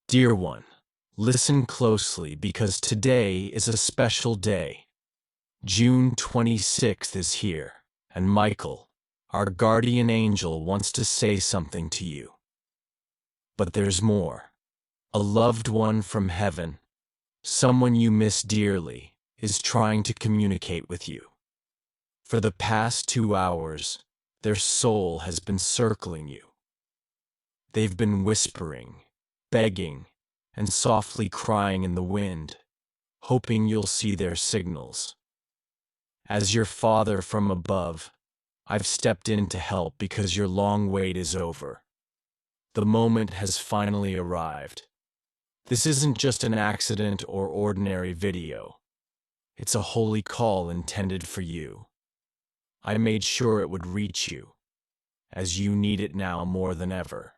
Dear one, listen closely because today is a special day. June 26th is here, and Michael, our guardian angel, wants to say something to you. But there's more. A loved one from heaven, someone you miss dearly, is trying to communicate with you. For the past 2 hours, their soul has been circling you. They've been whispering, begging, and softly crying in the wind, hoping you'll see their signals. As your father from above, I've stepped in to help because your long wait is over. The moment has finally arrived. This isn't just an accident or ordinary video. It's a holy call intended for you. I made sure it would reach you, as you need it now more than ever.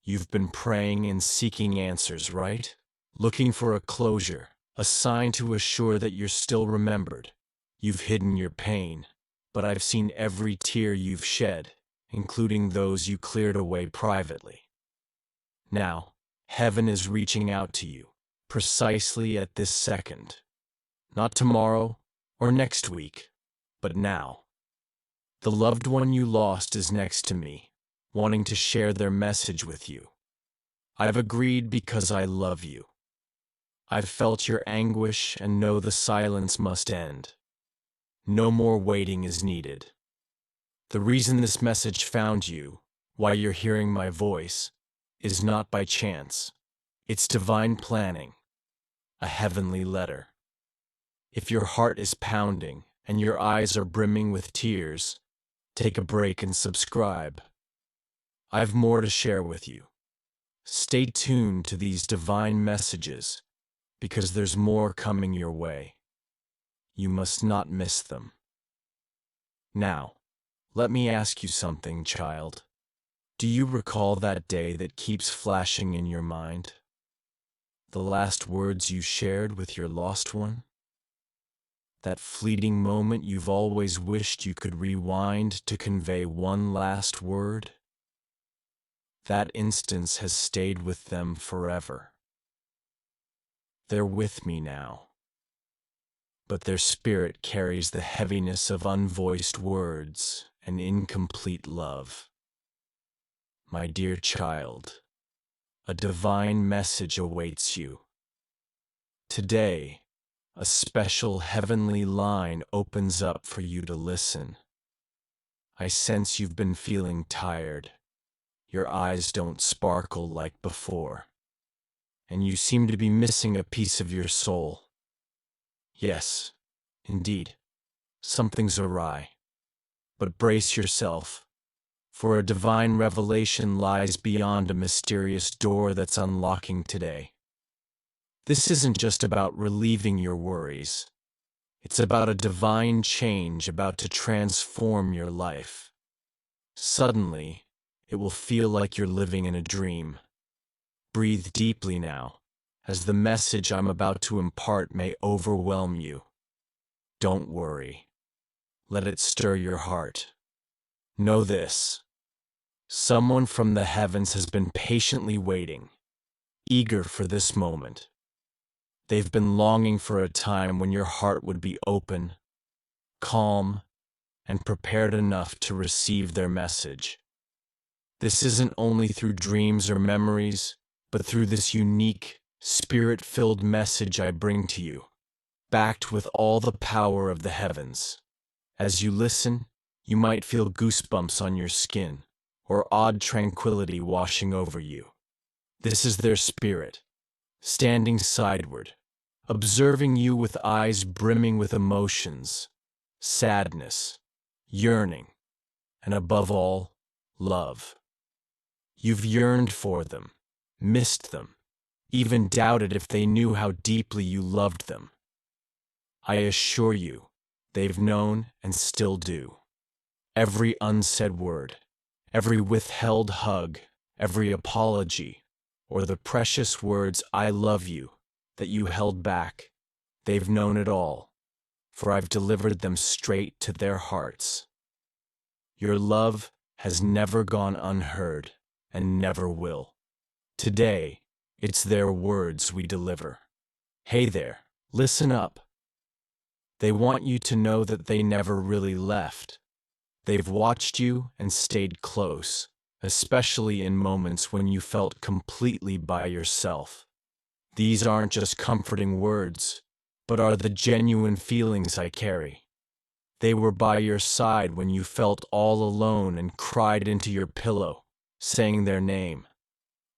You've been praying and seeking answers, right? Looking for a closure, a sign to assure that you're still remembered. You've hidden your pain, but I've seen every tear you've shed, including those you cleared away privately. Now, heaven is reaching out to you, precisely at this second. Not tomorrow or next week, but now. The loved one you lost is next to me, wanting to share their message with you. I've agreed because I love you. I've felt your anguish and know the silence must end. No more waiting is needed. The reason this message found you, why you're hearing my voice, is not by chance. It's divine planning, a heavenly letter. If your heart is pounding and your eyes are brimming with tears, take a break and subscribe. I've more to share with you. Stay tuned to these divine messages, because there's more coming your way. You must not miss them. Now, let me ask you something, child. Do you recall that day that keeps flashing in your mind? The last words you shared with your lost one? That fleeting moment you've always wished you could rewind to convey one last word? That instance has stayed with them forever. They're with me now, but their spirit carries the heaviness of unvoiced words and incomplete love. My dear child, a divine message awaits you. Today, a special heavenly line opens up for you to listen. I sense you've been feeling tired. Your eyes don't sparkle like before, and you seem to be missing a piece of your soul. Yes, indeed, something's awry. But brace yourself, for a divine revelation lies beyond a mysterious door that's unlocking today. This isn't just about relieving your worries. It's about a divine change about to transform your life. Suddenly, it will feel like you're living in a dream. Breathe deeply now, as the message I'm about to impart may overwhelm you. Don't worry. Let it stir your heart. Know this. Someone from the heavens has been patiently waiting, eager for this moment. They've been longing for a time when your heart would be open, calm, and prepared enough to receive their message. This isn't only through dreams or memories, but through this unique, spirit-filled message I bring to you, backed with all the power of the heavens. As you listen, you might feel goosebumps on your skin, or odd tranquility washing over you. This is their spirit, standing sideward, observing you with eyes brimming with emotions, sadness, yearning, and above all, love. You've yearned for them, missed them, even doubted if they knew how deeply you loved them. I assure you, they've known and still do. Every unsaid word, every withheld hug, every apology, or the precious words "I love you" that you held back, they've known it all, for I've delivered them straight to their hearts. Your love has never gone unheard and never will. Today, It's their words we deliver. Hey there, listen up. They want you to know that they never really left. They've watched you and stayed close, especially in moments when you felt completely by yourself. These aren't just comforting words, but are the genuine feelings I carry. They were by your side when you felt all alone and cried into your pillow, saying their name.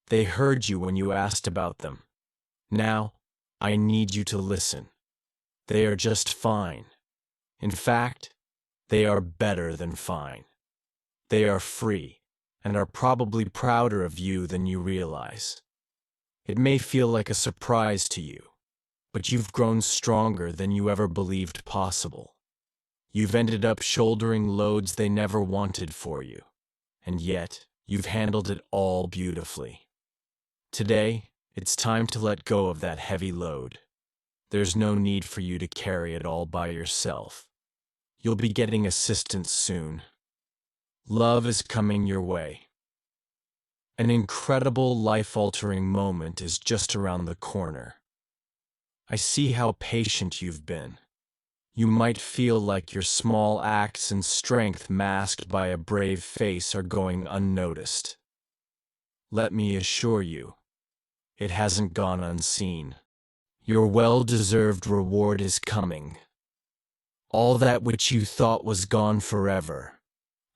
They heard you when you asked about them. Now, I need you to listen. They are just fine. In fact, they are better than fine. They are free, and are probably prouder of you than you realize. It may feel like a surprise to you, but you've grown stronger than you ever believed possible. You've ended up shouldering loads they never wanted for you, and yet you've handled it all beautifully. Today, it's time to let go of that heavy load. There's no need for you to carry it all by yourself. You'll be getting assistance soon. Love is coming your way. An incredible, life-altering moment is just around the corner. I see how patient you've been. You might feel like your small acts and strength masked by a brave face are going unnoticed. Let me assure you, it hasn't gone unseen. Your well-deserved reward is coming. All that which you thought was gone forever,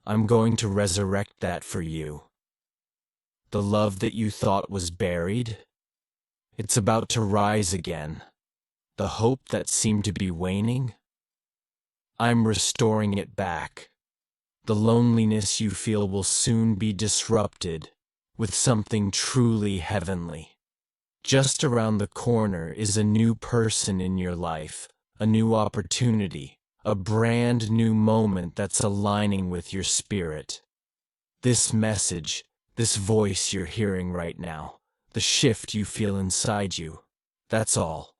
I'm going to resurrect that for you. The love that you thought was buried, it's about to rise again. The hope that seemed to be waning, I'm restoring it back. The loneliness you feel will soon be disrupted with something truly heavenly. Just around the corner is a new person in your life, a new opportunity, a brand new moment that's aligning with your spirit. This message, this voice you're hearing right now, the shift you feel inside you, that's all.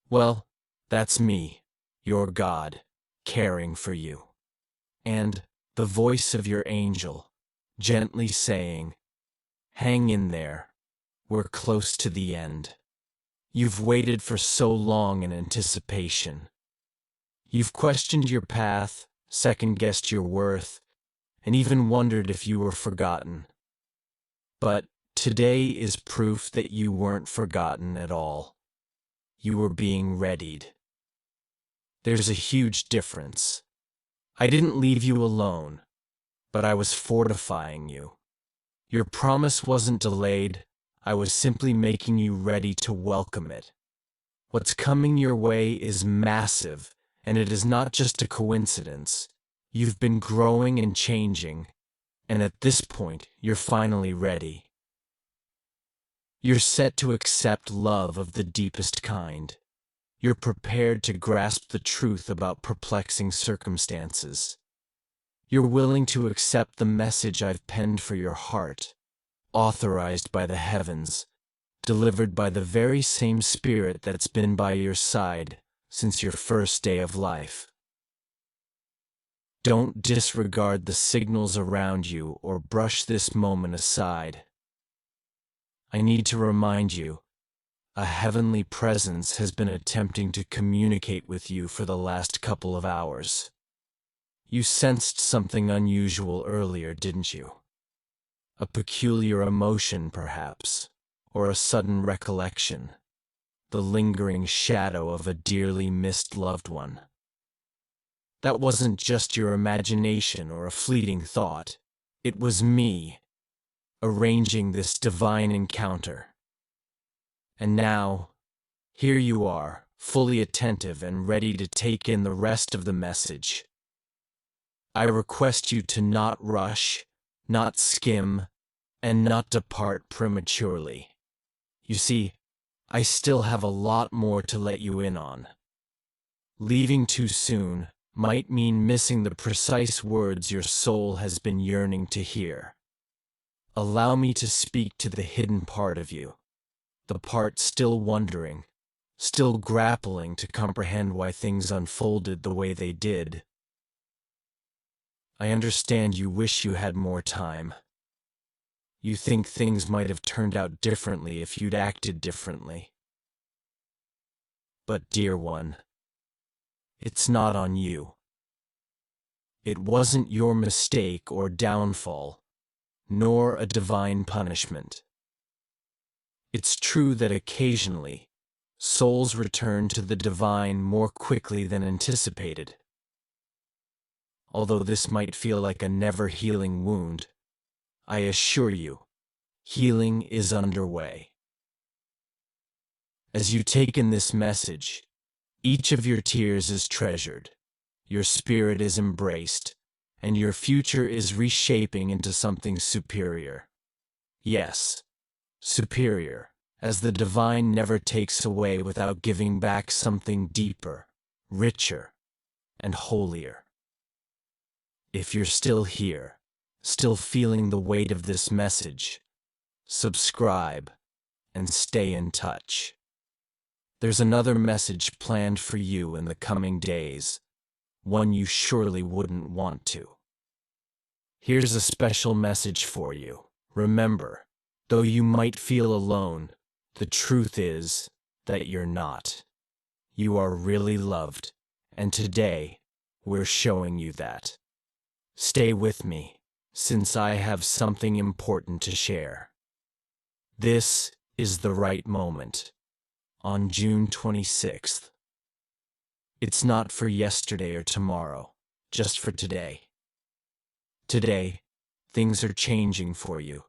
Well, that's me, your God, caring for you. And the voice of your angel, gently saying, hang in there, we're close to the end. You've waited for so long in anticipation. You've questioned your path, second-guessed your worth, and even wondered if you were forgotten. But today is proof that you weren't forgotten at all. You were being readied. There's a huge difference. I didn't leave you alone, but I was fortifying you. Your promise wasn't delayed, I was simply making you ready to welcome it. What's coming your way is massive, and it is not just a coincidence. You've been growing and changing, and at this point, you're finally ready. You're set to accept love of the deepest kind. You're prepared to grasp the truth about perplexing circumstances. You're willing to accept the message I've penned for your heart, authorized by the heavens, delivered by the very same Spirit that's been by your side since your first day of life. Don't disregard the signals around you or brush this moment aside. I need to remind you, a heavenly presence has been attempting to communicate with you for the last couple of hours. You sensed something unusual earlier, didn't you? A peculiar emotion, perhaps, or a sudden recollection, the lingering shadow of a dearly missed loved one. That wasn't just your imagination or a fleeting thought. It was me, arranging this divine encounter. And now, here you are, fully attentive and ready to take in the rest of the message. I request you to not rush, not skim, and not depart prematurely. You see, I still have a lot more to let you in on. Leaving too soon might mean missing the precise words your soul has been yearning to hear. Allow me to speak to the hidden part of you, the part still wondering, still grappling to comprehend why things unfolded the way they did. I understand you wish you had more time. You think things might have turned out differently if you'd acted differently. But, dear one, it's not on you. It wasn't your mistake or downfall, nor a divine punishment. It's true that occasionally, souls return to the divine more quickly than anticipated. Although this might feel like a never-healing wound, I assure you, healing is underway. As you take in this message, each of your tears is treasured, your spirit is embraced, and your future is reshaping into something superior. Yes, superior, as the divine never takes away without giving back something deeper, richer, and holier. If you're still here, still feeling the weight of this message, subscribe and stay in touch. There's another message planned for you in the coming days, one you surely wouldn't want to. Here's a special message for you. Remember, though you might feel alone, the truth is that you're not. You are really loved, and today, we're showing you that. Stay with me, since I have something important to share. This is the right moment. On June 26th. It's not for yesterday or tomorrow, just for today. Today, things are changing for you,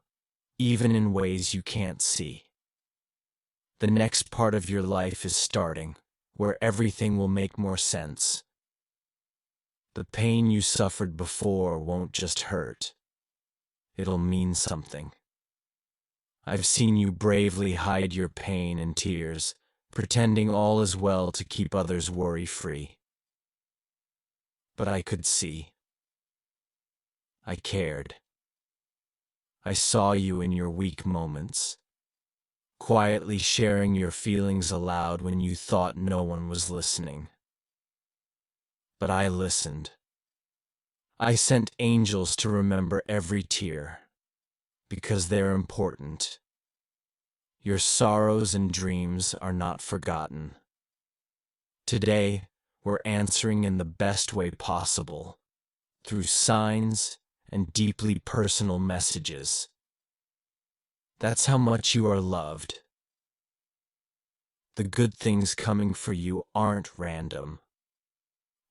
even in ways you can't see. The next part of your life is starting, where everything will make more sense. The pain you suffered before won't just hurt. It'll mean something. I've seen you bravely hide your pain and tears, pretending all is well to keep others worry-free. But I could see. I cared. I saw you in your weak moments, quietly sharing your feelings aloud when you thought no one was listening. But I listened. I sent angels to remember every tear, because they're important. Your sorrows and dreams are not forgotten. Today, we're answering in the best way possible, through signs and deeply personal messages. That's how much you are loved. The good things coming for you aren't random.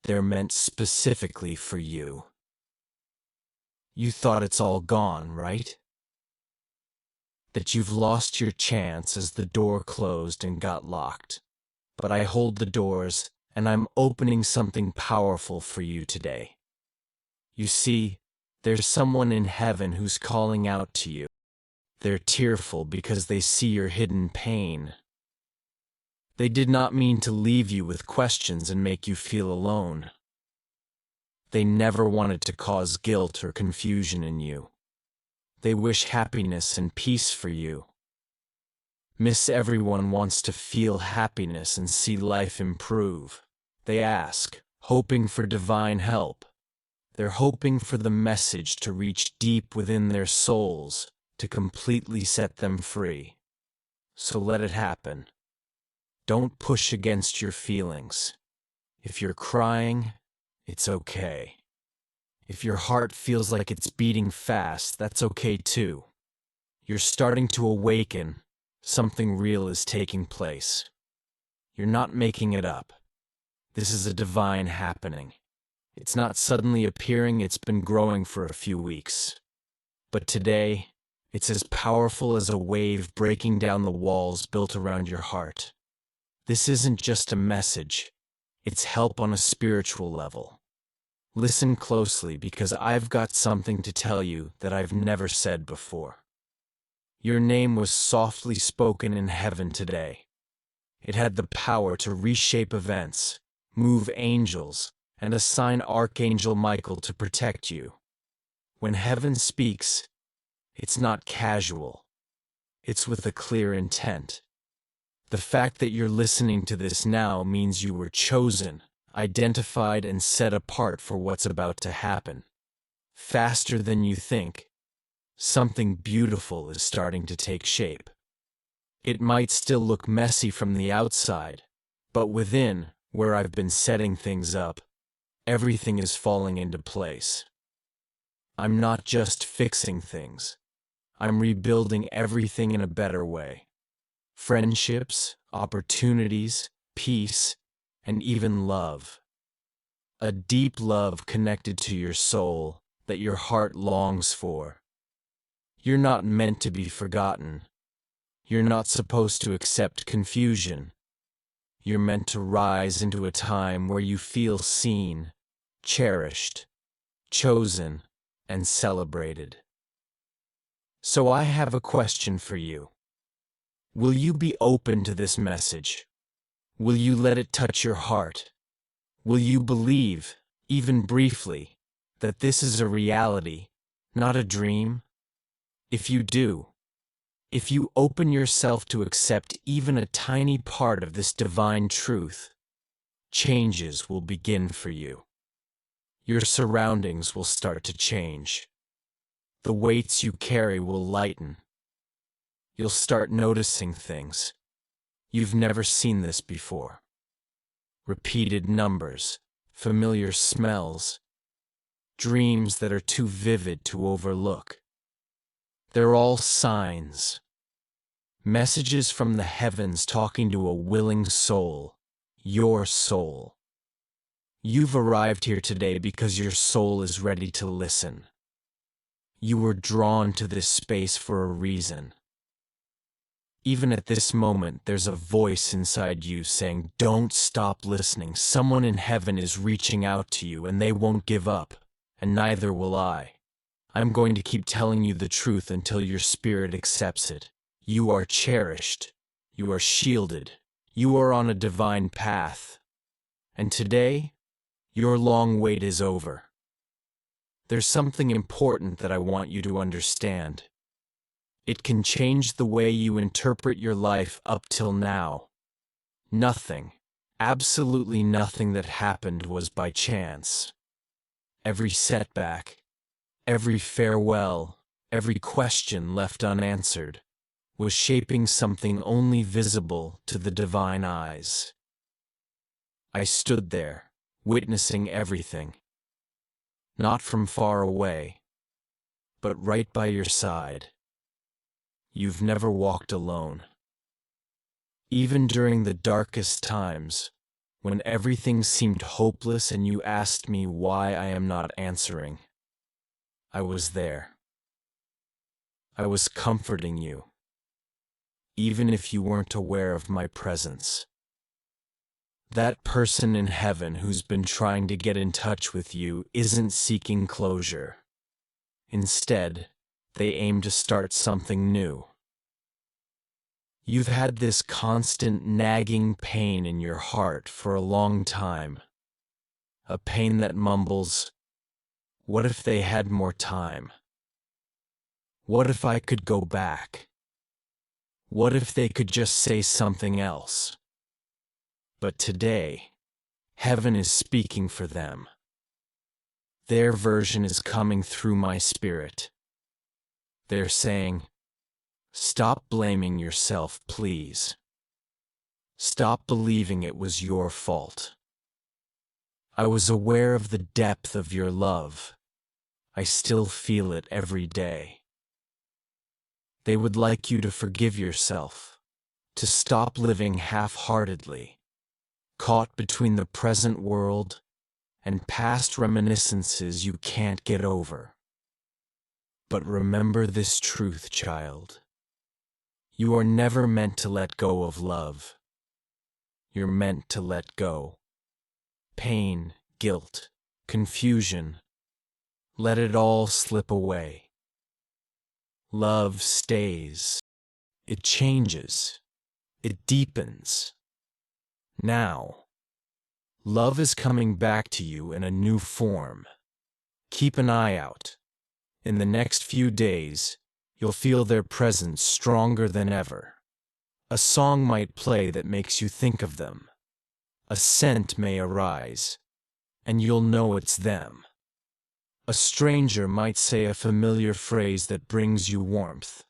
They're meant specifically for you. You thought it's all gone, right? That you've lost your chance as the door closed and got locked. But I hold the doors, and I'm opening something powerful for you today. You see, there's someone in heaven who's calling out to you. They're tearful because they see your hidden pain. They did not mean to leave you with questions and make you feel alone. They never wanted to cause guilt or confusion in you. They wish happiness and peace for you. Miss Everyone wants to feel happiness and see life improve. They ask, hoping for divine help. They're hoping for the message to reach deep within their souls, to completely set them free. So let it happen. Don't push against your feelings. If you're crying, it's okay. If your heart feels like it's beating fast, that's okay too. You're starting to awaken. Something real is taking place. You're not making it up. This is a divine happening. It's not suddenly appearing, it's been growing for a few weeks. But today, it's as powerful as a wave breaking down the walls built around your heart. This isn't just a message. It's help on a spiritual level. Listen closely, because I've got something to tell you that I've never said before. Your name was softly spoken in heaven today. It had the power to reshape events, move angels, and assign Archangel Michael to protect you. When heaven speaks, it's not casual. It's with a clear intent. The fact that you're listening to this now means you were chosen, identified, and set apart for what's about to happen. Faster than you think. something beautiful is starting to take shape. It might still look messy from the outside, but within, where I've been setting things up, everything is falling into place. I'm not just fixing things. I'm rebuilding everything in a better way. Friendships, opportunities, peace, and even love. A deep love connected to your soul that your heart longs for. You're not meant to be forgotten. You're not supposed to accept confusion. You're meant to rise into a time where you feel seen, cherished, chosen, and celebrated. So I have a question for you. Will you be open to this message? Will you let it touch your heart? Will you believe, even briefly, that this is a reality, not a dream? If you do, if you open yourself to accept even a tiny part of this divine truth, changes will begin for you. Your surroundings will start to change. The weights you carry will lighten. You'll start noticing things. You've never seen this before. Repeated numbers, familiar smells, dreams that are too vivid to overlook. They're all signs. Messages from the heavens talking to a willing soul, your soul. You've arrived here today because your soul is ready to listen. You were drawn to this space for a reason. Even at this moment, there's a voice inside you saying, don't stop listening. Someone in heaven is reaching out to you, and they won't give up, and neither will I. I'm going to keep telling you the truth until your spirit accepts it. You are cherished. You are shielded. You are on a divine path. And today, your long wait is over. There's something important that I want you to understand. It can change the way you interpret your life up till now. Nothing, absolutely nothing that happened was by chance. Every setback, every farewell, every question left unanswered, was shaping something only visible to the divine eyes. I stood there, witnessing everything. Not from far away, but right by your side. You've never walked alone. Even during the darkest times, when everything seemed hopeless and you asked me why I am not answering, I was there. I was comforting you, even if you weren't aware of my presence. That person in heaven who's been trying to get in touch with you isn't seeking closure. Instead, they aim to start something new. You've had this constant nagging pain in your heart for a long time. A pain that mumbles, what if they had more time? What if I could go back? What if they could just say something else? But today, heaven is speaking for them. Their version is coming through my spirit. They're saying, stop blaming yourself, please. Stop believing it was your fault. I was aware of the depth of your love. I still feel it every day. They would like you to forgive yourself, to stop living half-heartedly, caught between the present world and past reminiscences you can't get over. But remember this truth, child. You are never meant to let go of love. You're meant to let go. Pain, guilt, confusion. Let it all slip away. Love stays. It changes. It deepens. Now, love is coming back to you in a new form. Keep an eye out. In the next few days, you'll feel their presence stronger than ever. A song might play that makes you think of them. A scent may arise, and you'll know it's them. A stranger might say a familiar phrase that brings you warmth.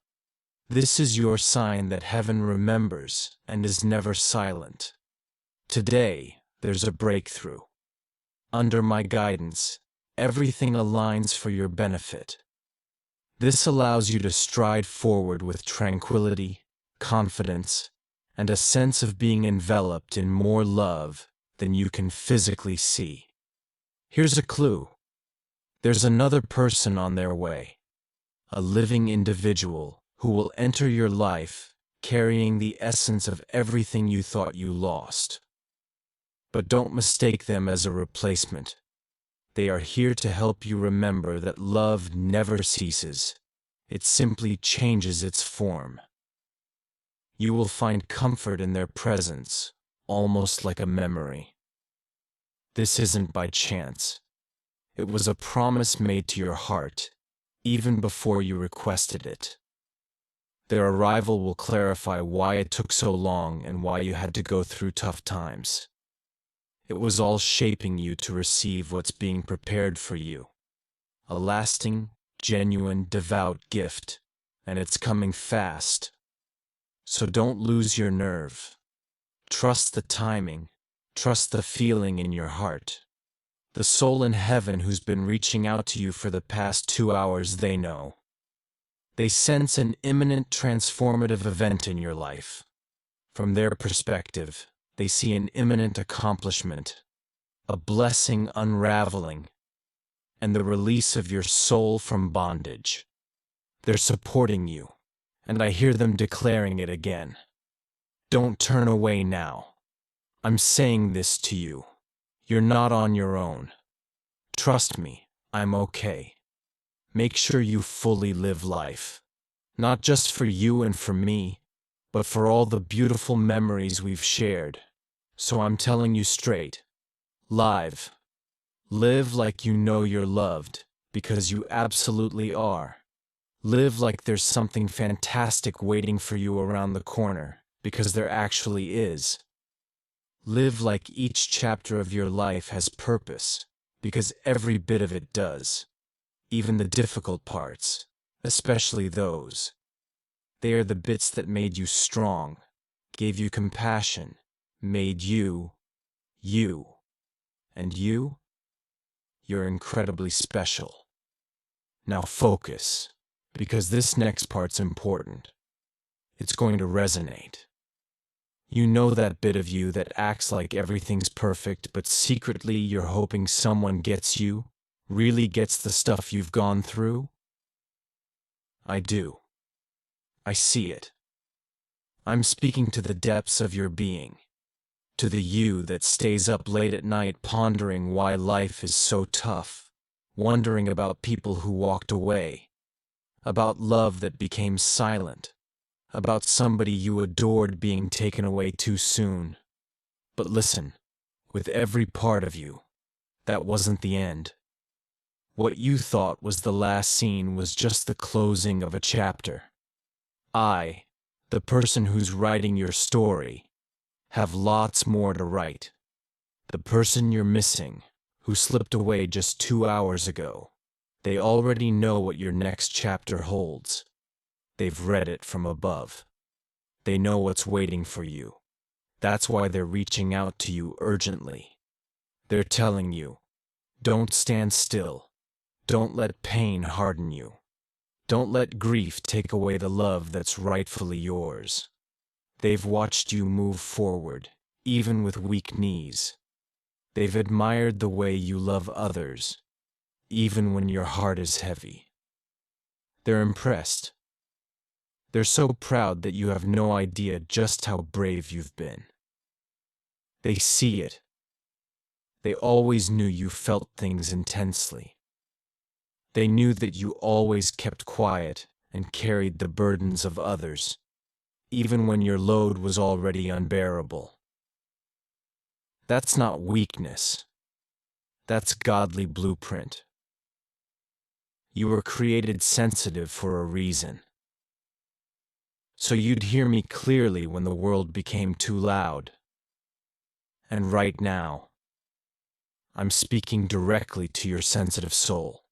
This is your sign that heaven remembers and is never silent. Today, there's a breakthrough. Under my guidance, everything aligns for your benefit. This allows you to stride forward with tranquility, confidence, and a sense of being enveloped in more love than you can physically see. Here's a clue. There's another person on their way. A living individual who will enter your life carrying the essence of everything you thought you lost. But don't mistake them as a replacement. They are here to help you remember that love never ceases. It simply changes its form. You will find comfort in their presence, almost like a memory. This isn't by chance. It was a promise made to your heart, even before you requested it. Their arrival will clarify why it took so long and why you had to go through tough times. It was all shaping you to receive what's being prepared for you. A lasting, genuine, devout gift, and it's coming fast. So don't lose your nerve. Trust the timing. Trust the feeling in your heart. The soul in heaven who's been reaching out to you for the past 2 hours, they know. They sense an imminent transformative event in your life. From their perspective, they see an imminent accomplishment, a blessing unraveling, and the release of your soul from bondage. They're supporting you, and I hear them declaring it again. Don't turn away now. I'm saying this to you. You're not on your own. Trust me, I'm okay. Make sure you fully live life. Not just for you and for me, but for all the beautiful memories we've shared. So I'm telling you straight. Live. Live like you know you're loved, because you absolutely are. Live like there's something fantastic waiting for you around the corner, because there actually is. Live like each chapter of your life has purpose, because every bit of it does. Even the difficult parts, especially those. They are the bits that made you strong, gave you compassion, made you, you. And you? You're incredibly special. Now focus, because this next part's important. It's going to resonate. You know that bit of you that acts like everything's perfect, but secretly you're hoping someone gets you, really gets the stuff you've gone through? I do. I see it. I'm speaking to the depths of your being, to the you that stays up late at night pondering why life is so tough, wondering about people who walked away, about love that became silent, about somebody you adored being taken away too soon. But listen, with every part of you, that wasn't the end. What you thought was the last scene was just the closing of a chapter. I, the person who's writing your story, have lots more to write. The person you're missing, who slipped away just 2 hours ago, they already know what your next chapter holds. They've read it from above. They know what's waiting for you. That's why they're reaching out to you urgently. They're telling you, don't stand still. Don't let pain harden you. Don't let grief take away the love that's rightfully yours. They've watched you move forward, even with weak knees. They've admired the way you love others, even when your heart is heavy. They're impressed. They're so proud that you have no idea just how brave you've been. They see it. They always knew you felt things intensely. They knew that you always kept quiet and carried the burdens of others, even when your load was already unbearable. That's not weakness. That's godly blueprint. You were created sensitive for a reason. So you'd hear me clearly when the world became too loud. And right now, I'm speaking directly to your sensitive soul.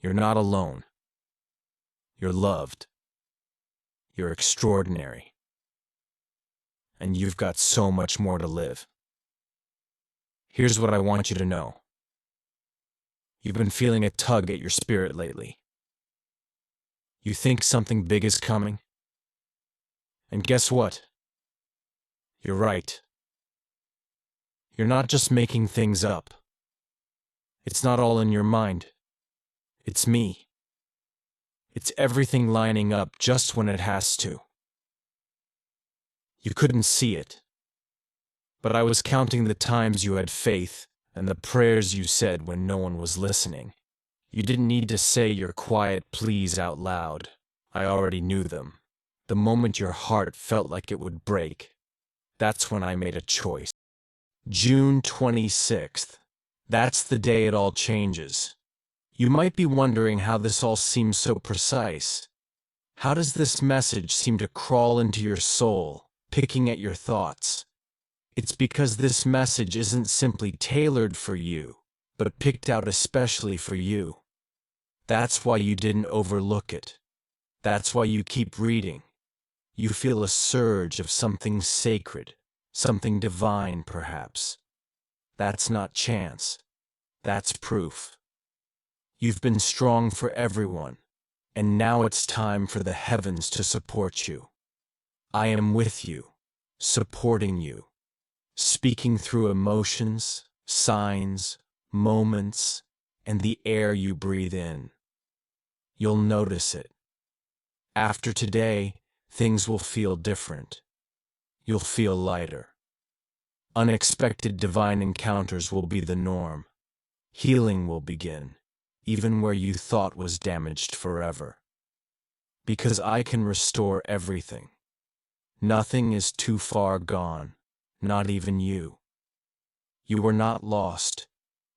You're not alone. You're loved. You're extraordinary. And you've got so much more to live. Here's what I want you to know. You've been feeling a tug at your spirit lately. You think something big is coming? And guess what? You're right. You're not just making things up. It's not all in your mind. It's me. It's everything lining up just when it has to. You couldn't see it. But I was counting the times you had faith and the prayers you said when no one was listening. You didn't need to say your quiet pleas out loud. I already knew them. The moment your heart felt like it would break, that's when I made a choice. June 26th. That's the day it all changes. You might be wondering how this all seems so precise. How does this message seem to crawl into your soul, picking at your thoughts? It's because this message isn't simply tailored for you, but picked out especially for you. That's why you didn't overlook it. That's why you keep reading. You feel a surge of something sacred, something divine perhaps. That's not chance. That's proof. You've been strong for everyone, and now it's time for the heavens to support you. I am with you, supporting you, speaking through emotions, signs, moments, and the air you breathe in. You'll notice it. After today, things will feel different. You'll feel lighter. Unexpected divine encounters will be the norm. Healing will begin, even where you thought was damaged forever. Because I can restore everything. Nothing is too far gone, not even you. You were not lost.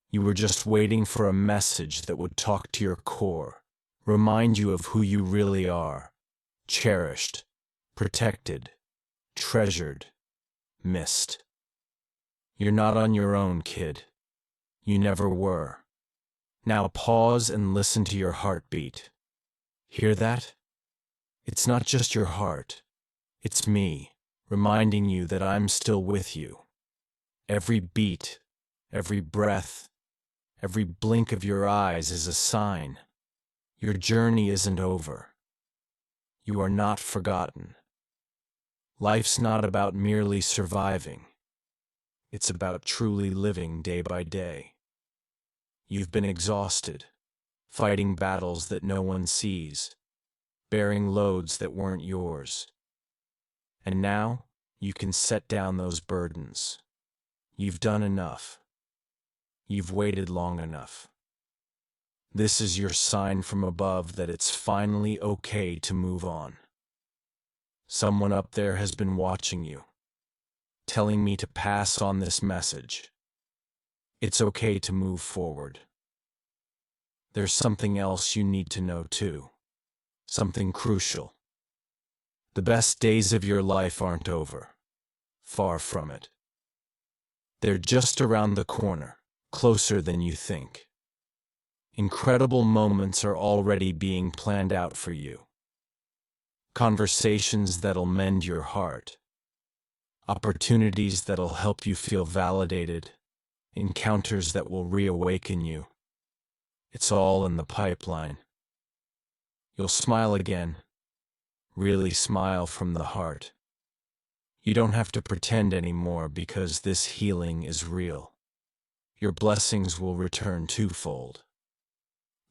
You were just waiting for a message that would talk to your core, remind you of who you really are, cherished, protected, treasured, missed. You're not on your own, kid. You never were. Now pause and listen to your heartbeat. Hear that? It's not just your heart. It's me, reminding you that I'm still with you. Every beat, every breath, every blink of your eyes is a sign. Your journey isn't over. You are not forgotten. Life's not about merely surviving. It's about truly living day by day. You've been exhausted, fighting battles that no one sees, bearing loads that weren't yours. And now, you can set down those burdens. You've done enough. You've waited long enough. This is your sign from above that it's finally okay to move on. Someone up there has been watching you, telling me to pass on this message. It's okay to move forward. There's something else you need to know too. Something crucial. The best days of your life aren't over. Far from it. They're just around the corner, closer than you think. Incredible moments are already being planned out for you. Conversations that'll mend your heart. Opportunities that'll help you feel validated. Encounters that will reawaken you. It's all in the pipeline. You'll smile again. Really smile from the heart. You don't have to pretend anymore because this healing is real. Your blessings will return twofold.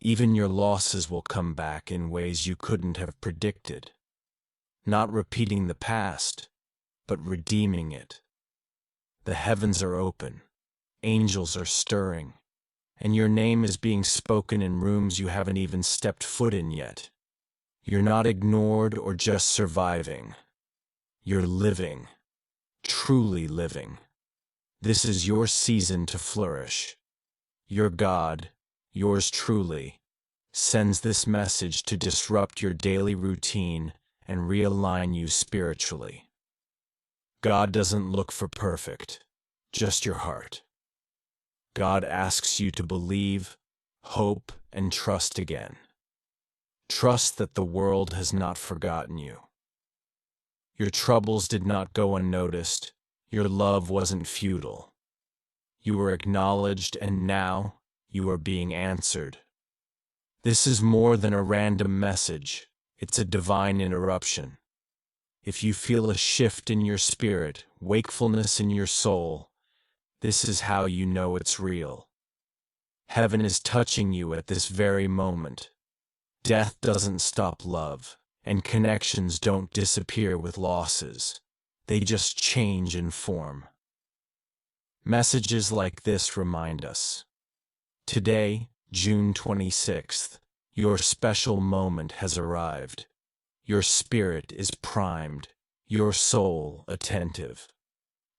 Even your losses will come back in ways you couldn't have predicted. Not repeating the past, but redeeming it. The heavens are open. Angels are stirring. And your name is being spoken in rooms you haven't even stepped foot in yet. You're not ignored or just surviving. You're living. Truly living. This is your season to flourish. Your God, yours truly, sends this message to disrupt your daily routine and realign you spiritually. God doesn't look for perfect, just your heart. God asks you to believe, hope, and trust again. Trust that the world has not forgotten you. Your troubles did not go unnoticed. Your love wasn't futile. You were acknowledged, and now you are being answered. This is more than a random message. It's a divine interruption. If you feel a shift in your spirit, wakefulness in your soul, this is how you know it's real. Heaven is touching you at this very moment. Death doesn't stop love, and connections don't disappear with losses. They just change in form. Messages like this remind us. Today, June 26th, your special moment has arrived. Your spirit is primed, your soul attentive.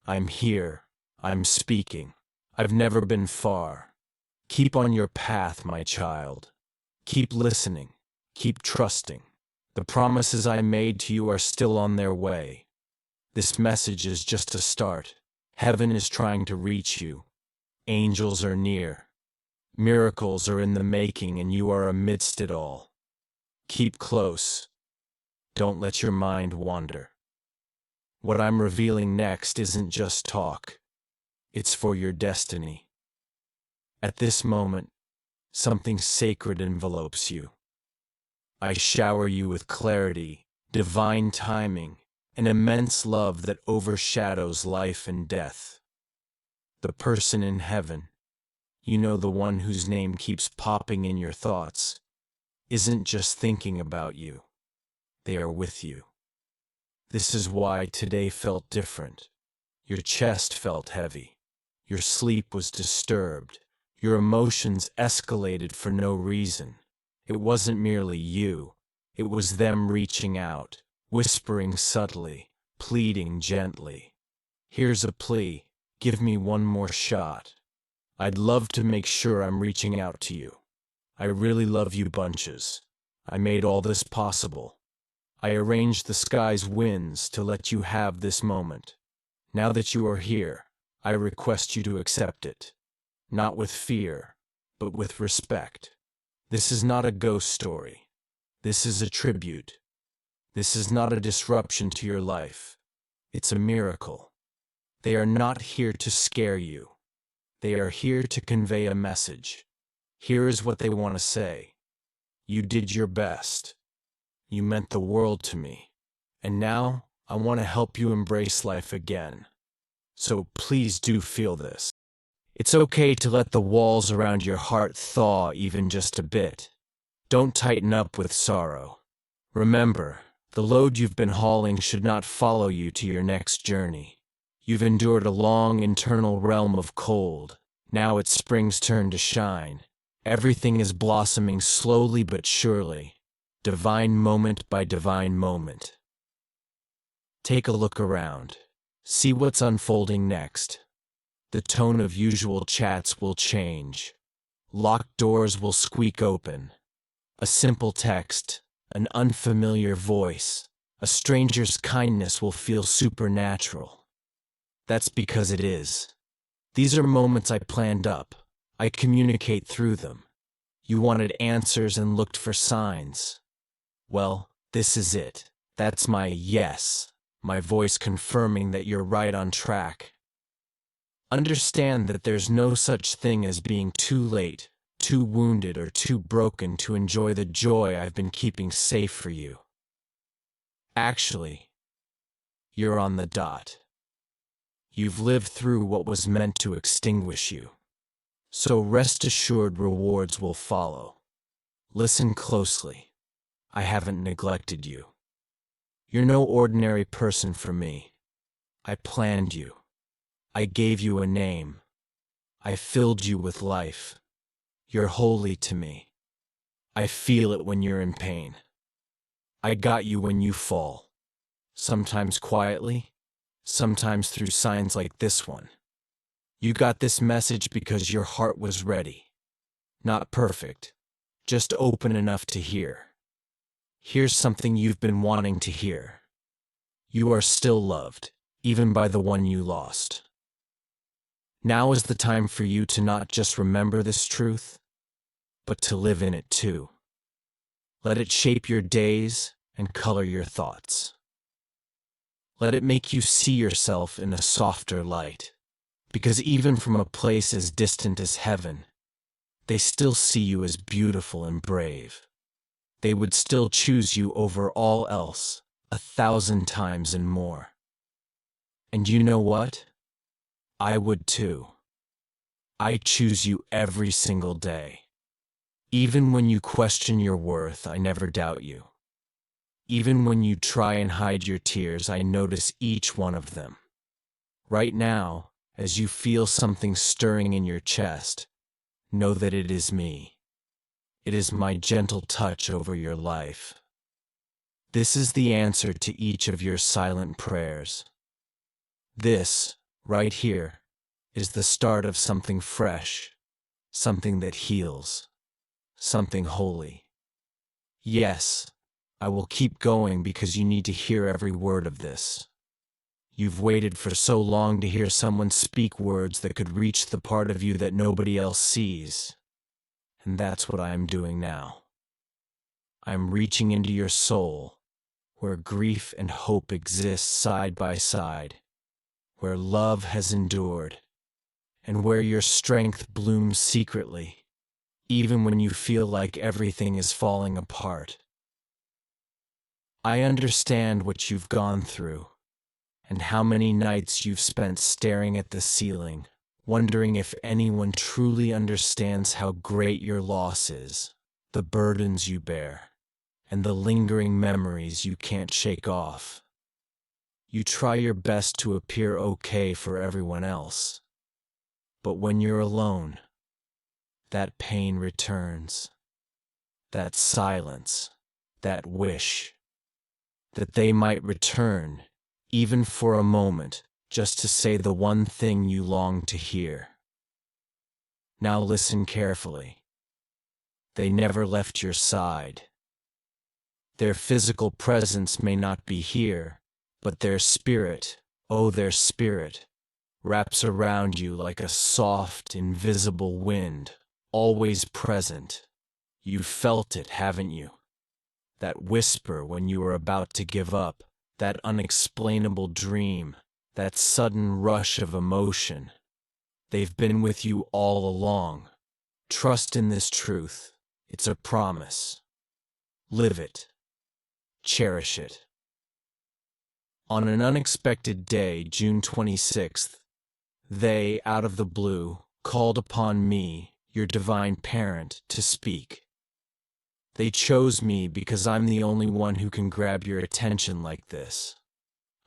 I'm here, I'm speaking. I've never been far. Keep on your path, my child. Keep listening, keep trusting. The promises I made to you are still on their way. This message is just a start. Heaven is trying to reach you. Angels are near. Miracles are in the making, and you are amidst it all. Keep close. Don't let your mind wander. What I'm revealing next isn't just talk. It's for your destiny. At this moment, something sacred envelopes you. I shower you with clarity, divine timing, an immense love that overshadows life and death. The person in heaven, you know, the one whose name keeps popping in your thoughts, isn't just thinking about you. They are with you. This is why today felt different. Your chest felt heavy. Your sleep was disturbed. Your emotions escalated for no reason. It wasn't merely you. It was them reaching out, whispering subtly, pleading gently. Here's a plea. Give me one more shot. I'd love to make sure I'm reaching out to you. I really love you bunches. I made all this possible. I arranged the sky's winds to let you have this moment. Now that you are here, I request you to accept it. Not with fear, but with respect. This is not a ghost story. This is a tribute. This is not a disruption to your life. It's a miracle. They are not here to scare you. They are here to convey a message. Here is what they want to say. You did your best. You meant the world to me. And now, I want to help you embrace life again. So please do feel this. It's okay to let the walls around your heart thaw even just a bit. Don't tighten up with sorrow. Remember, the load you've been hauling should not follow you to your next journey. You've endured a long internal realm of cold. Now it's spring's turn to shine. Everything is blossoming slowly but surely. Divine moment by divine moment. Take a look around. See what's unfolding next. The tone of usual chats will change. Locked doors will squeak open. A simple text, an unfamiliar voice, a stranger's kindness will feel supernatural. That's because it is. These are moments I planned up. I communicate through them. You wanted answers and looked for signs. Well, this is it. That's my yes, my voice confirming that you're right on track. Understand that there's no such thing as being too late, too wounded, or too broken to enjoy the joy I've been keeping safe for you. Actually, you're on the dot. You've lived through what was meant to extinguish you. So rest assured rewards will follow. Listen closely. I haven't neglected you. You're no ordinary person for me. I planned you. I gave you a name. I filled you with life. You're holy to me. I feel it when you're in pain. I got you when you fall. Sometimes quietly, sometimes through signs like this one. You got this message because your heart was ready. Not perfect, just open enough to hear. Here's something you've been wanting to hear. You are still loved, even by the one you lost. Now is the time for you to not just remember this truth, but to live in it too. Let it shape your days and color your thoughts. Let it make you see yourself in a softer light, because even from a place as distant as heaven, they still see you as beautiful and brave. They would still choose you over all else, 1,000 times and more. And you know what? I would too. I choose you every single day. Even when you question your worth, I never doubt you. Even when you try and hide your tears, I notice each one of them. Right now, as you feel something stirring in your chest, know that it is me. It is my gentle touch over your life. This is the answer to each of your silent prayers. This, right here, is the start of something fresh, something that heals, something holy. Yes, I will keep going because you need to hear every word of this. You've waited for so long to hear someone speak words that could reach the part of you that nobody else sees. And that's what I am doing now. I am reaching into your soul, where grief and hope exist side by side, where love has endured, and where your strength blooms secretly, even when you feel like everything is falling apart. I understand what you've gone through, and how many nights you've spent staring at the ceiling, wondering if anyone truly understands how great your loss is, the burdens you bear, and the lingering memories you can't shake off. You try your best to appear okay for everyone else, but when you're alone, that pain returns, that silence, that wish, that they might return, even for a moment, just to say the one thing you long to hear. Now listen carefully. They never left your side. Their physical presence may not be here, but their spirit, oh their spirit, wraps around you like a soft, invisible wind, always present. You've felt it, haven't you? That whisper when you were about to give up, that unexplainable dream, that sudden rush of emotion. They've been with you all along. Trust in this truth. It's a promise. Live it. Cherish it. On an unexpected day, June 26th, they, out of the blue, called upon me, your divine parent, to speak. They chose me because I'm the only one who can grab your attention like this.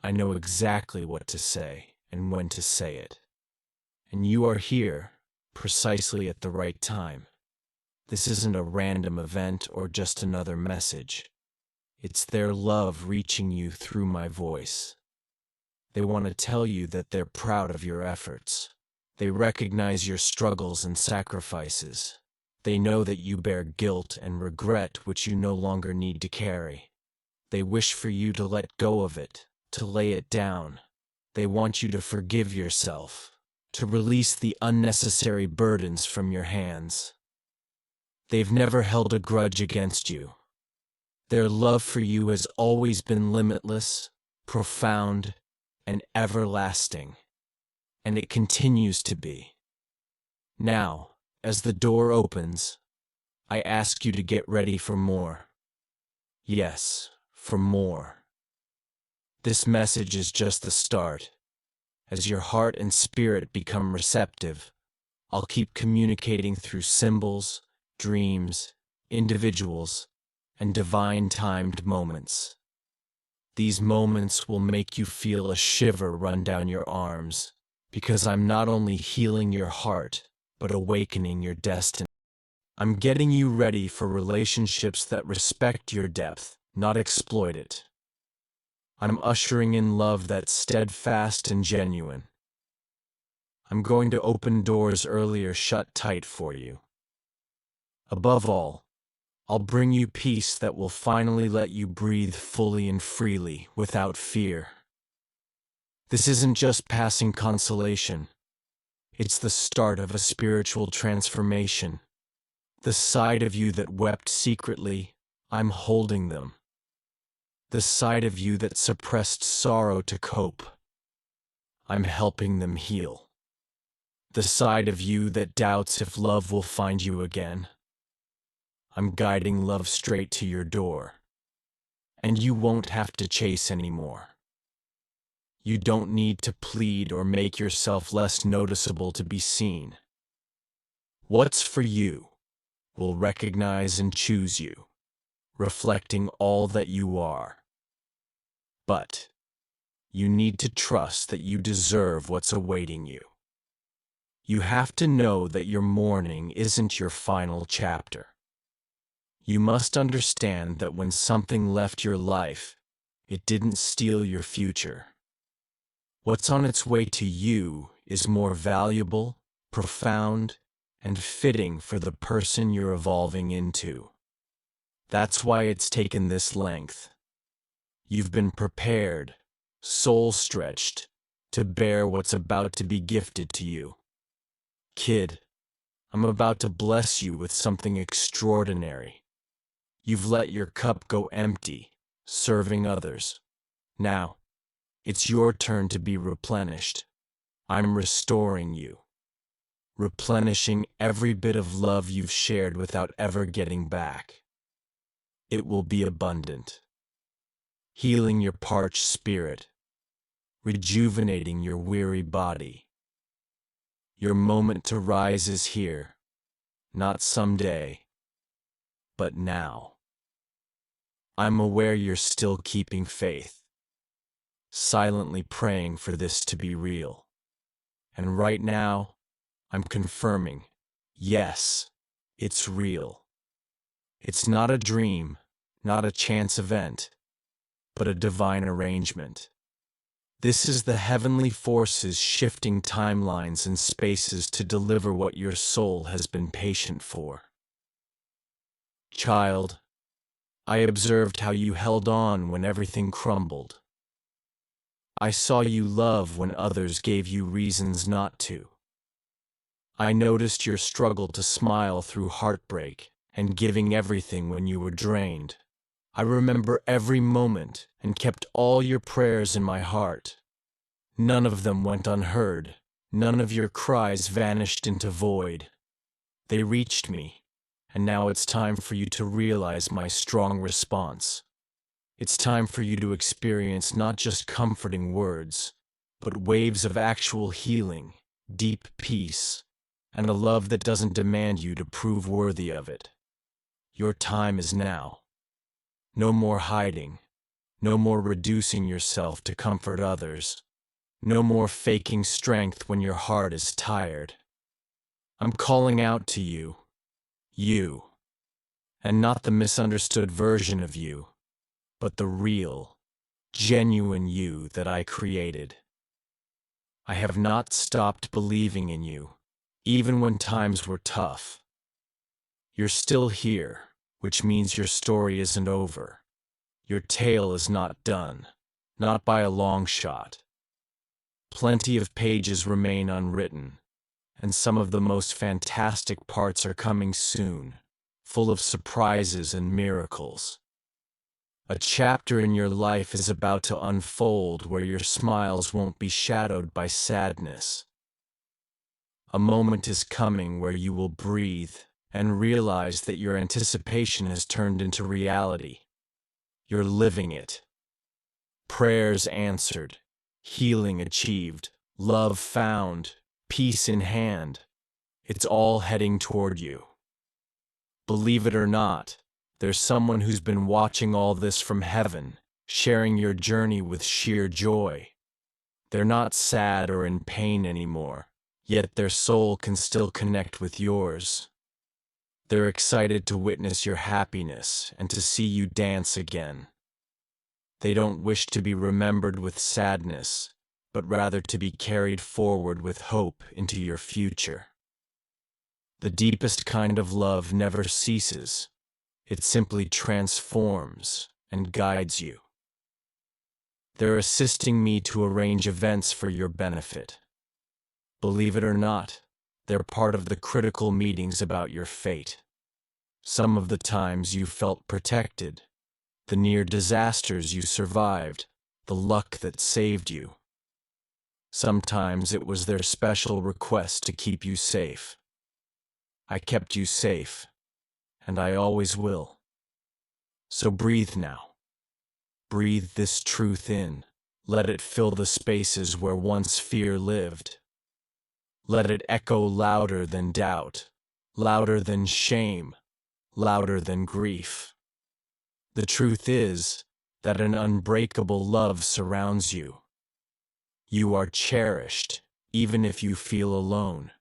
I know exactly what to say and when to say it. And you are here, precisely at the right time. This isn't a random event or just another message. It's their love reaching you through my voice. They want to tell you that they're proud of your efforts. They recognize your struggles and sacrifices. They know that you bear guilt and regret which you no longer need to carry. They wish for you to let go of it, to lay it down. They want you to forgive yourself, to release the unnecessary burdens from your hands. They've never held a grudge against you. Their love for you has always been limitless, profound, and everlasting, and it continues to be. Now, as the door opens, I ask you to get ready for more. Yes, for more. This message is just the start. As your heart and spirit become receptive, I'll keep communicating through symbols, dreams, individuals, and divine-timed moments. These moments will make you feel a shiver run down your arms, because I'm not only healing your heart, but awakening your destiny. I'm getting you ready for relationships that respect your depth, not exploit it. I'm ushering in love that's steadfast and genuine. I'm going to open doors earlier shut tight for you. Above all, I'll bring you peace that will finally let you breathe fully and freely, without fear. This isn't just passing consolation. It's the start of a spiritual transformation. The side of you that wept secretly, I'm holding them. The side of you that suppressed sorrow to cope, I'm helping them heal. The side of you that doubts if love will find you again, I'm guiding love straight to your door. And you won't have to chase anymore. You don't need to plead or make yourself less noticeable to be seen. What's for you will recognize and choose you, reflecting all that you are. But you need to trust that you deserve what's awaiting you. You have to know that your mourning isn't your final chapter. You must understand that when something left your life, it didn't steal your future. What's on its way to you is more valuable, profound, and fitting for the person you're evolving into. That's why it's taken this length. You've been prepared, soul-stretched, to bear what's about to be gifted to you. Kid, I'm about to bless you with something extraordinary. You've let your cup go empty, serving others. Now, it's your turn to be replenished. I'm restoring you, replenishing every bit of love you've shared without ever getting back. It will be abundant, healing your parched spirit, rejuvenating your weary body. Your moment to rise is here, not someday, but now. I'm aware you're still keeping faith, silently praying for this to be real. And right now, I'm confirming, yes, it's real. It's not a dream, not a chance event, but a divine arrangement. This is the heavenly forces shifting timelines and spaces to deliver what your soul has been patient for. Child, I observed how you held on when everything crumbled. I saw you love when others gave you reasons not to. I noticed your struggle to smile through heartbreak and giving everything when you were drained. I remember every moment and kept all your prayers in my heart. None of them went unheard. None of your cries vanished into void. They reached me, and now it's time for you to realize my strong response. It's time for you to experience not just comforting words, but waves of actual healing, deep peace, and a love that doesn't demand you to prove worthy of it. Your time is now. No more hiding. No more reducing yourself to comfort others. No more faking strength when your heart is tired. I'm calling out to you, and not the misunderstood version of you, but the real, genuine you that I created. I have not stopped believing in you, even when times were tough. You're still here, which means your story isn't over. Your tale is not done, not by a long shot. Plenty of pages remain unwritten, and some of the most fantastic parts are coming soon, full of surprises and miracles. A chapter in your life is about to unfold where your smiles won't be shadowed by sadness. A moment is coming where you will breathe and realize that your anticipation has turned into reality. You're living it. Prayers answered, healing achieved, love found, peace in hand. It's all heading toward you. Believe it or not, there's someone who's been watching all this from heaven, sharing your journey with sheer joy. They're not sad or in pain anymore, yet their soul can still connect with yours. They're excited to witness your happiness and to see you dance again. They don't wish to be remembered with sadness, but rather to be carried forward with hope into your future. The deepest kind of love never ceases. It simply transforms and guides you. They're assisting me to arrange events for your benefit. Believe it or not, they're part of the critical meetings about your fate. Some of the times you felt protected, the near disasters you survived, the luck that saved you. Sometimes it was their special request to keep you safe. I kept you safe, and I always will. So breathe now. Breathe this truth in. Let it fill the spaces where once fear lived. Let it echo louder than doubt, louder than shame, louder than grief. The truth is that an unbreakable love surrounds you. You are cherished, even if you feel alone.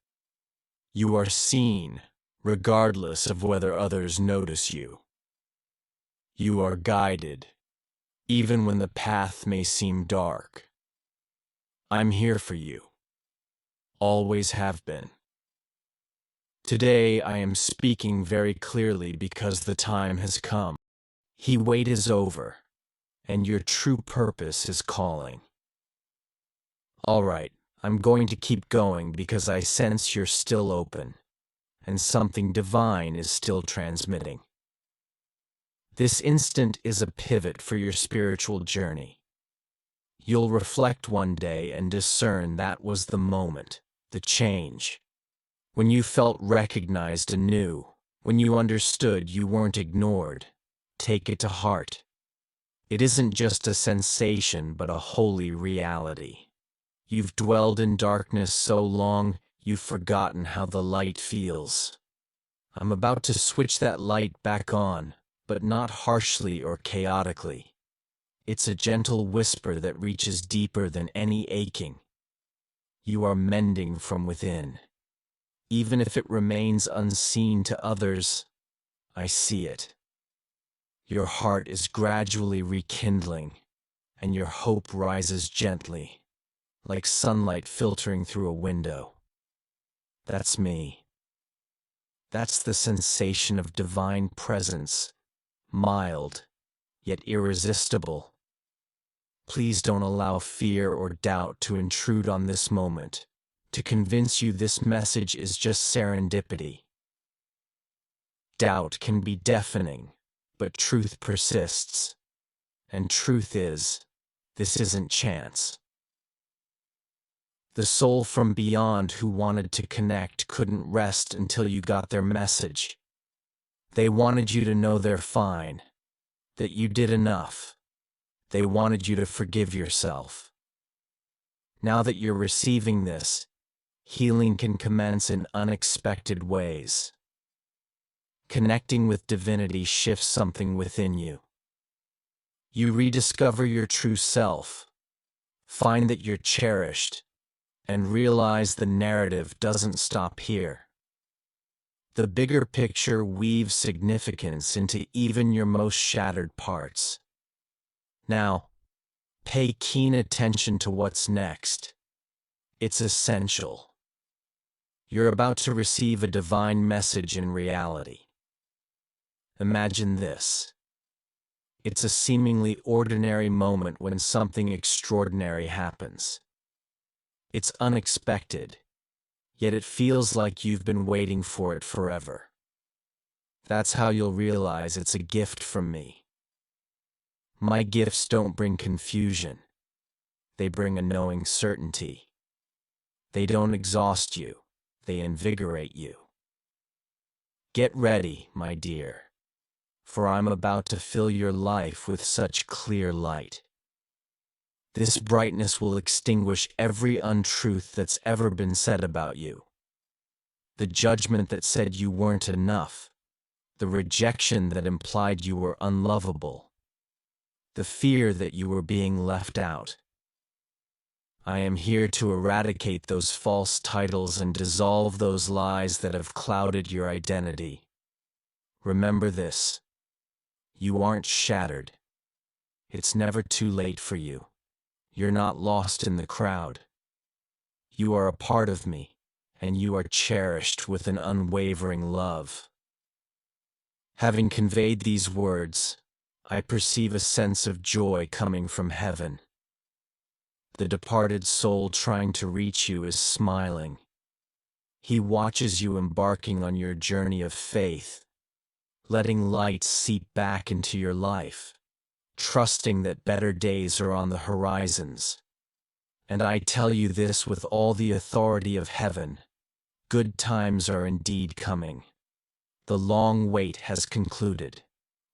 You are seen, regardless of whether others notice you. You are guided, even when the path may seem dark. I'm here for you. Always have been. Today I am speaking very clearly because the time has come. He wait is over, and your true purpose is calling. All right, I'm going to keep going because I sense you're still open, and something divine is still transmitting. This instant is a pivot for your spiritual journey. You'll reflect one day and discern that was the moment, the change. When you felt recognized anew, when you understood you weren't ignored, take it to heart. It isn't just a sensation but a holy reality. You've dwelled in darkness so long, you've forgotten how the light feels. I'm about to switch that light back on, but not harshly or chaotically. It's a gentle whisper that reaches deeper than any aching. You are mending from within. Even if it remains unseen to others, I see it. Your heart is gradually rekindling, and your hope rises gently, like sunlight filtering through a window. That's me. That's the sensation of divine presence, mild, yet irresistible. Please don't allow fear or doubt to intrude on this moment, to convince you this message is just serendipity. Doubt can be deafening, but truth persists. And truth is, this isn't chance. The soul from beyond who wanted to connect couldn't rest until you got their message. They wanted you to know they're fine, that you did enough. They wanted you to forgive yourself. Now that you're receiving this, healing can commence in unexpected ways. Connecting with divinity shifts something within you. You rediscover your true self, find that you're cherished, and realize the narrative doesn't stop here. The bigger picture weaves significance into even your most shattered parts. Now, pay keen attention to what's next. It's essential. You're about to receive a divine message in reality. Imagine this. It's a seemingly ordinary moment when something extraordinary happens. It's unexpected, yet it feels like you've been waiting for it forever. That's how you'll realize it's a gift from me. My gifts don't bring confusion. They bring a knowing certainty. They don't exhaust you. They invigorate you. Get ready, my dear, for I'm about to fill your life with such clear light. This brightness will extinguish every untruth that's ever been said about you. The judgment that said you weren't enough. The rejection that implied you were unlovable. The fear that you were being left out. I am here to eradicate those false titles and dissolve those lies that have clouded your identity. Remember this. You aren't shattered. It's never too late for you. You're not lost in the crowd. You are a part of me, and you are cherished with an unwavering love. Having conveyed these words, I perceive a sense of joy coming from heaven. The departed soul trying to reach you is smiling. He watches you embarking on your journey of faith, letting light seep back into your life, trusting that better days are on the horizons. And I tell you this with all the authority of heaven: good times are indeed coming. The long wait has concluded.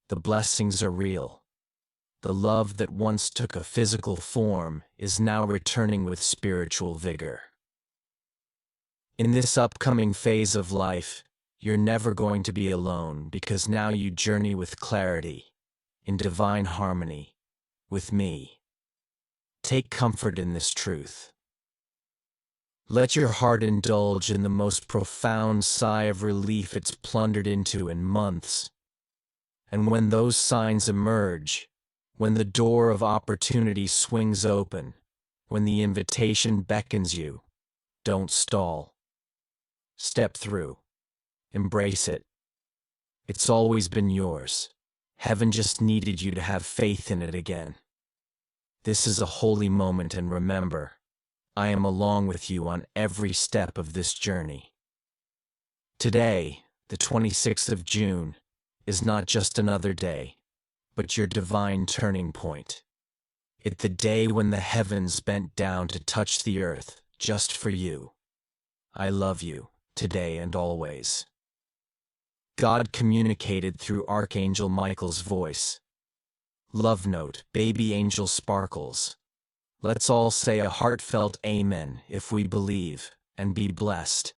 The blessings are real. The love that once took a physical form is now returning with spiritual vigor. In this upcoming phase of life, you're never going to be alone, because now you journey with clarity, in divine harmony, with me. Take comfort in this truth. Let your heart indulge in the most profound sigh of relief it's plundered into in months. And when those signs emerge, when the door of opportunity swings open, when the invitation beckons you, don't stall. Step through. Embrace it. It's always been yours. Heaven just needed you to have faith in it again. This is a holy moment, and remember, I am along with you on every step of this journey. Today, the 26th of June, is not just another day, but your divine turning point. It's the day when the heavens bent down to touch the earth just for you. I love you, today and always. God communicated through Archangel Michael's voice. Love note, baby angel sparkles. Let's all say a heartfelt amen if we believe, and be blessed.